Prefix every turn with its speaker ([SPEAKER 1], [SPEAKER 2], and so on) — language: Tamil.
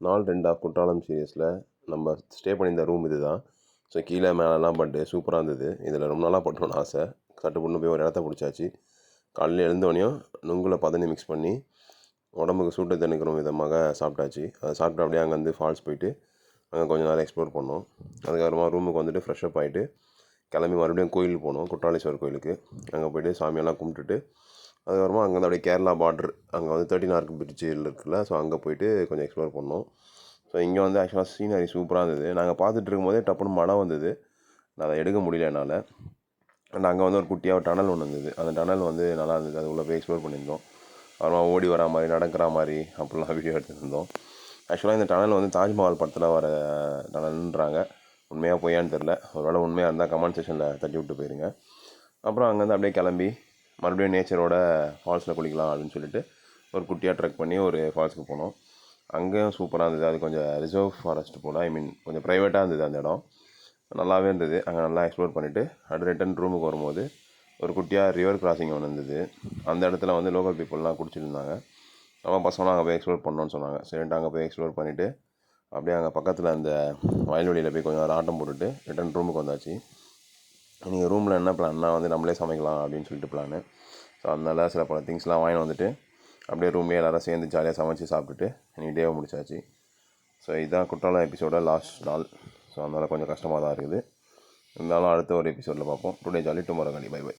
[SPEAKER 1] நாள் 2 குற்றாலம் சீரியஸில் நம்ம ஸ்டே பண்ணியிருந்த ரூம் இது தான். ஸோ கீழே மேலெலாம் பண்ணிட்டு சூப்பராக இருந்தது. இதில் ரொம்ப நாளாக பண்ணணும்னு ஆசை. சட்டுப்புண்ணு போய் ஒரு இடத்த பிடிச்சாச்சு. காலையில் எழுந்தோடனையும் நுங்கில் பதனி மிக்ஸ் பண்ணி உடம்புக்கு சூட்டை தணிக்கிற விதமாக சாப்பிட்டாச்சு. அதை சாப்பிட்டு அப்படியே அங்கேருந்து ஃபால்ஸ் போயிட்டு அங்கே கொஞ்சம் நேரம் எக்ஸ்ப்ளோர் பண்ணோம். அதுக்கப்புறமா ரூமுக்கு வந்துட்டு ஃப்ரெஷ்அப் ஆகிட்டு கிளம்பி மறுபடியும் கோயிலுக்கு போனோம், குற்றாலேஸ்வரர் கோயிலுக்கு. அங்கே போய்ட்டு சாமியெல்லாம் கும்பிட்டுட்டு அதுக்கப்புறமா அங்கேருந்து அப்படியே கேரளா பார்டர் அங்கே வந்து 13 ஆர்க் பிரிட்ஜில் இருக்குல்ல, ஸோ அங்கே போய்ட்டு கொஞ்சம் எக்ஸ்ப்ளோர் பண்ணோம். ஸோ இங்கே வந்து ஆக்சுவலாக சீனரி சூப்பராக இருந்தது. நாங்கள் பார்த்துட்டு இருக்கும்போதே டப்புன்னு மழை வந்தது. நான் அதை எடுக்க முடியல என்னால். அண்ட் அங்கே வந்து ஒரு குட்டியாக ஒரு டனல் ஒன்று இருந்தது. அந்த டனல் வந்து நல்லா இருந்தது. அது உள்ளே போய் எக்ஸ்ப்ளோர் பண்ணியிருந்தோம். அப்புறமா ஓடி வரா மாதிரி நடக்கிற மாதிரி அப்படிலாம் வீடியோ எடுத்துருந்தோம். ஆக்சுவலாக இந்த டனல் வந்து தாஜ்மஹால் படத்தில் வர டனல்ன்றாங்க. உண்மையாக பொய்யான்னு தெரில. ஒரு வேளை உண்மையாக இருந்தால் கமெண்ட் செக்ஷனில் தட்டி விட்டு போயிருங்க. அப்புறம் அங்கேருந்து அப்படியே கிளம்பி மறுபடியும் நேச்சரோட ஃபால்ஸில் குளிக்கலாம் அப்படின்னு சொல்லிட்டு ஒரு குட்டியாக ட்ரெக் பண்ணி ஒரு ஃபால்ஸுக்கு போனோம். அங்கேயும் சூப்பராக இருந்தது. அது கொஞ்சம் ரிசர்வ் ஃபாரஸ்ட் போல், கொஞ்சம் ப்ரைவேட்டாக இருந்தது அந்த இடம். நல்லாவே இருந்தது. அங்கே நல்லா எக்ஸ்ப்ளோர் பண்ணிவிட்டு அடுத்து ரிட்டன் ரூமுக்கு வரும்போது ஒரு குட்டியாக ரிவர் கிராசிங் ஒன்று இருந்தது. அந்த இடத்துல வந்து லோக்கல் பீப்புளெலாம் குடிச்சிட்டு இருந்தாங்க. நம்ம பசங்களாம் அங்கே போய் எக்ஸ்ப்ளோர் பண்ணோன்னு சொன்னாங்க. சரின்ட்டு அங்கே போய் எக்ஸ்ப்ளோர் பண்ணிவிட்டு அப்படியே அங்கே பக்கத்தில் அந்த வயல்வெளியில் போய் கொஞ்சம் நேரம் ஆட்டம் போட்டுட்டு ரிட்டன் ரூமுக்கு வந்தாச்சு. நீங்கள் ரூமில் என்ன பிளான்னா வந்து நம்மளே சமைக்கலாம் அப்படின்னு சொல்லிட்டு பிளானு. ஸோ அதனால் சில பல திங்ஸ்லாம் வாங்கி வந்துட்டு அப்படியே ரூம்லேயே எல்லோரும் சேர்ந்து ஜாலியாக சமைச்சு சாப்பிட்டுட்டு இன்றைக்கி டேவை முடிச்சாச்சு. ஸோ இதுதான் குற்றாலம் எபிசோட லாஸ்ட் நாள். ஸோ அதனால் கொஞ்சம் கஷ்டமாக தான் இருக்குது. இருந்தாலும் அடுத்த ஒரு எபிசோடில் பார்ப்போம். டுடே ஜாலி டுமாரோ காலி. Bye by.